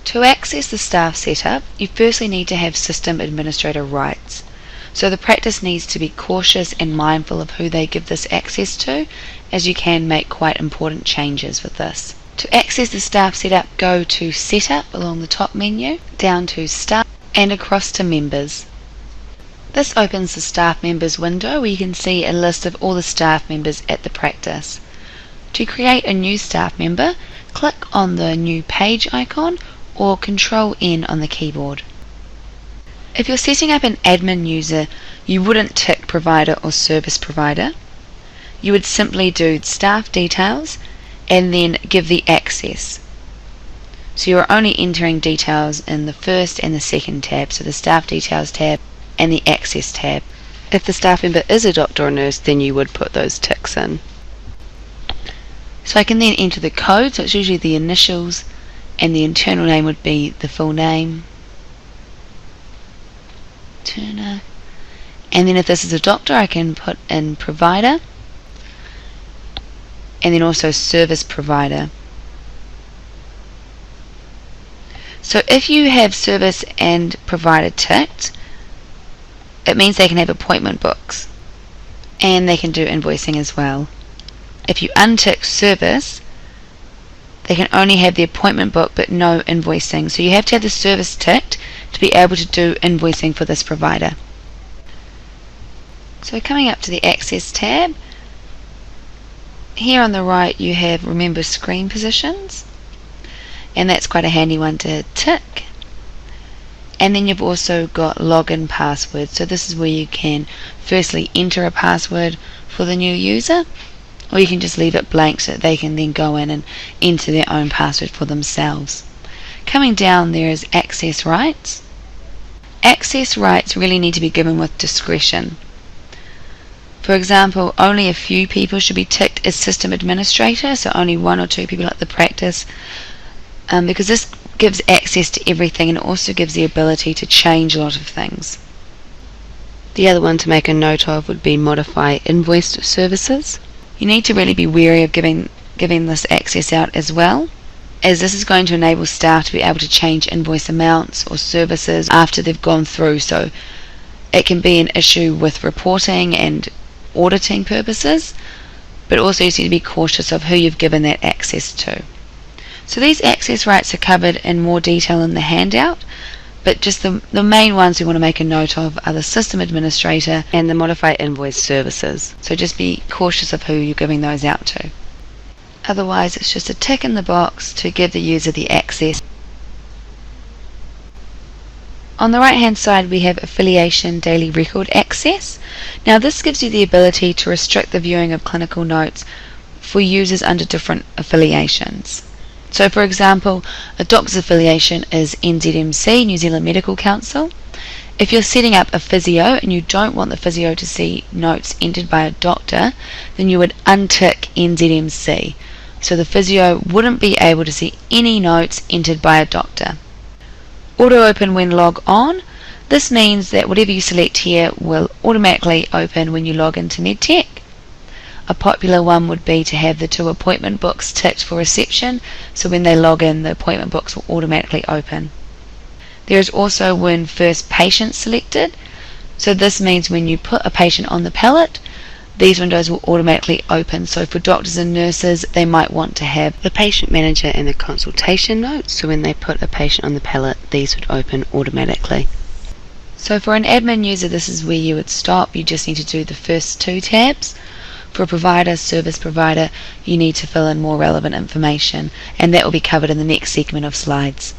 To access the staff setup, you firstly need to have system administrator rights. So the practice needs to be cautious and mindful of who they give this access to, as you can make quite important changes with this. To access the staff setup, go to Setup along the top menu, down to Staff, and across to Members. This opens the staff members window where you can see a list of all the staff members at the practice. To create a new staff member, click on the new page icon or Control N on the keyboard. If you're setting up an admin user, you wouldn't tick provider or service provider. You would simply do staff details and then give the access. So you're only entering details in the first and the second tab, so the staff details tab and the access tab. If the staff member is a doctor or nurse, then you would put those ticks in. So I can then enter the code, so it's usually the initials, and the internal name would be the full name, Turner. And then if this is a doctor, I can put in provider, and then also service provider. So if you have service and provider ticked, it means they can have appointment books, and they can do invoicing as well. If you untick service, they can only have the appointment book but no invoicing. So you have to have the service ticked to be able to do invoicing for this provider. So coming up to the Access tab, here on the right you have Remember Screen Positions, and that's quite a handy one to tick. And then you've also got Login Password. So this is where you can firstly enter a password for the new user, or you can just leave it blank so that they can then go in and enter their own password for themselves. Coming down there is Access Rights. Access rights really need to be given with discretion. For example, only a few people should be ticked as system administrator, so only 1 or 2 people at the practice, because this gives access to everything and it also gives the ability to change a lot of things. The other one to make a note of would be Modify Invoiced Services. You need to really be wary of giving this access out as well, as this is going to enable staff to be able to change invoice amounts or services after they've gone through, so it can be an issue with reporting and auditing purposes, but also you need to be cautious of who you've given that access to. So these access rights are covered in more detail in the handout, but just the main ones we want to make a note of are the system administrator and the Modify Invoice Services. So just be cautious of who you're giving those out to. Otherwise it's just a tick in the box to give the user the access. On the right hand side we have Affiliation Daily Record Access. Now this gives you the ability to restrict the viewing of clinical notes for users under different affiliations. So for example, a doctor's affiliation is NZMC, New Zealand Medical Council. If you're setting up a physio and you don't want the physio to see notes entered by a doctor, then you would untick NZMC. So the physio wouldn't be able to see any notes entered by a doctor. Auto open when log on. This means that whatever you select here will automatically open when you log into MedTech. A popular one would be to have the 2 appointment books ticked for reception, so when they log in the appointment books will automatically open. There is also when first patient selected, so this means when you put a patient on the pallet, these windows will automatically open. So for doctors and nurses, they might want to have the patient manager and the consultation notes, so when they put a patient on the pallet, these would open automatically. So for an admin user, this is where you would stop. You just need to do the first 2 tabs. For a provider, service provider, you need to fill in more relevant information, and that will be covered in the next segment of slides.